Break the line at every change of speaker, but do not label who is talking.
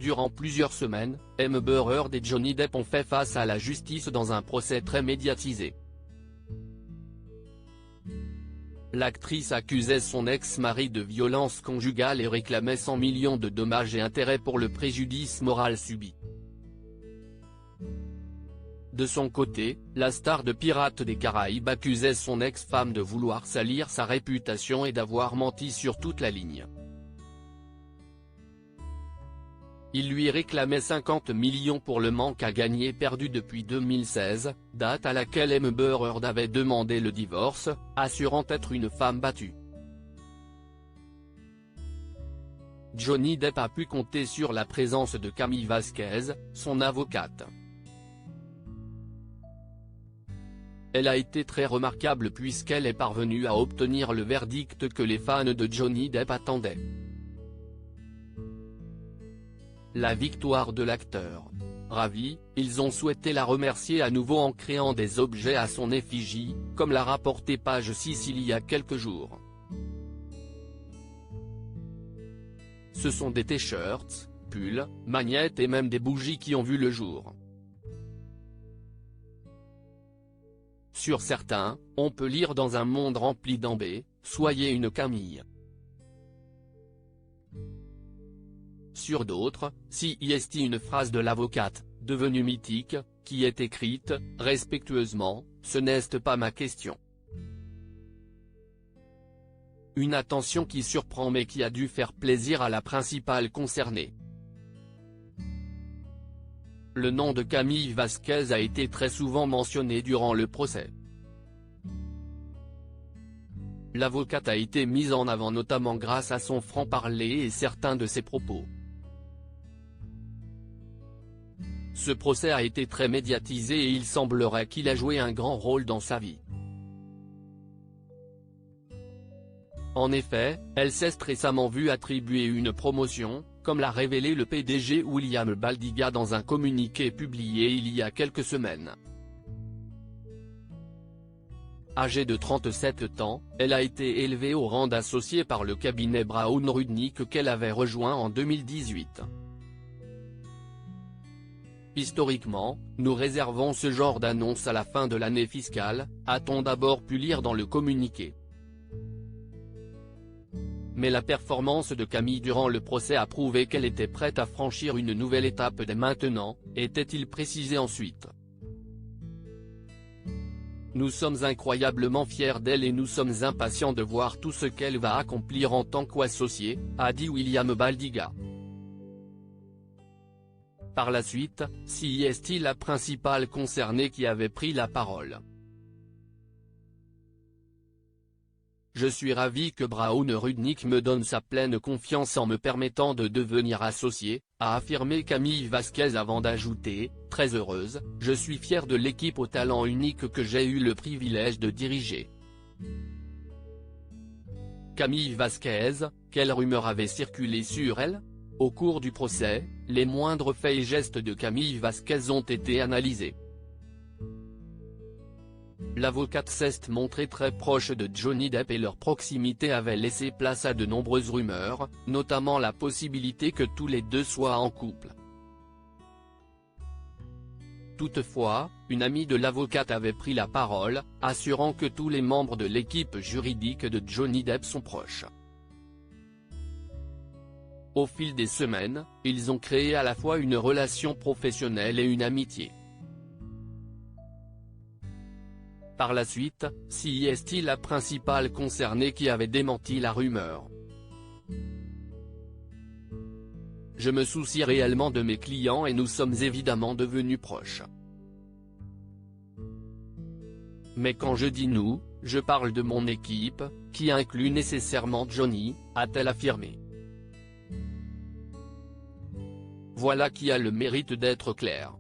Durant plusieurs semaines, Amber Heard et Johnny Depp ont fait face à la justice dans un procès très médiatisé. L'actrice accusait son ex-mari de violence conjugale et réclamait 100 millions de dommages et intérêts pour le préjudice moral subi. De son côté, la star de Pirates des Caraïbes accusait son ex-femme de vouloir salir sa réputation et d'avoir menti sur toute la ligne. Il lui réclamait 50 millions pour le manque à gagner perdu depuis 2016, date à laquelle Amber Heard avait demandé le divorce, assurant être une femme battue. Johnny Depp a pu compter sur la présence de Camille Vasquez, son avocate. Elle a été très remarquable puisqu'elle est parvenue à obtenir le verdict que les fans de Johnny Depp attendaient. La victoire de l'acteur. Ravis, ils ont souhaité la remercier à nouveau en créant des objets à son effigie, comme l'a rapporté Page 6 il y a quelques jours. Ce sont des t-shirts, pulls, magnettes et même des bougies qui ont vu le jour. Sur certains, on peut lire dans un monde rempli d'embêts, soyez une Camille. Sur d'autres, CIST une phrase de l'avocate, devenue mythique, qui est écrite, respectueusement, ce n'est pas ma question. Une attention qui surprend mais qui a dû faire plaisir à la principale concernée. Le nom de Camille Vasquez a été très souvent mentionné durant le procès. L'avocate a été mise en avant notamment grâce à son franc-parler et certains de ses propos. Ce procès a été très médiatisé et il semblerait qu'il a joué un grand rôle dans sa vie. En effet, elle s'est récemment vue attribuer une promotion, comme l'a révélé le PDG William Baldiga dans un communiqué publié il y a quelques semaines. Âgée de 37 ans, elle a été élevée au rang d'associée par le cabinet Brown Rudnick qu'elle avait rejoint en 2018. Historiquement, nous réservons ce genre d'annonce à la fin de l'année fiscale, a-t-on d'abord pu lire dans le communiqué. Mais la performance de Camille durant le procès a prouvé qu'elle était prête à franchir une nouvelle étape dès maintenant, était-il précisé ensuite. Nous sommes incroyablement fiers d'elle et nous sommes impatients de voir tout ce qu'elle va accomplir en tant qu'associée, a dit William Baldiga. Par la suite, CIST la principale concernée qui avait pris la parole. Je suis ravi que Brown Rudnick me donne sa pleine confiance en me permettant de devenir associé, a affirmé Camille Vasquez avant d'ajouter, très heureuse, je suis fière de l'équipe au talent unique que j'ai eu le privilège de diriger. Camille Vasquez, quelle rumeur avait circulé sur elle ? Au cours du procès, les moindres faits et gestes de Camille Vasquez ont été analysés. L'avocate s'est montrée très proche de Johnny Depp et leur proximité avait laissé place à de nombreuses rumeurs, notamment la possibilité que tous les deux soient en couple. Toutefois, une amie de l'avocate avait pris la parole, assurant que tous les membres de l'équipe juridique de Johnny Depp sont proches. Au fil des semaines, ils ont créé à la fois une relation professionnelle et une amitié. Par la suite, CIST la principale concernée qui avait démenti la rumeur. Je me soucie réellement de mes clients et nous sommes évidemment devenus proches. Mais quand je dis nous, je parle de mon équipe, qui inclut nécessairement Johnny, a-t-elle affirmé. Voilà qui a le mérite d'être clair.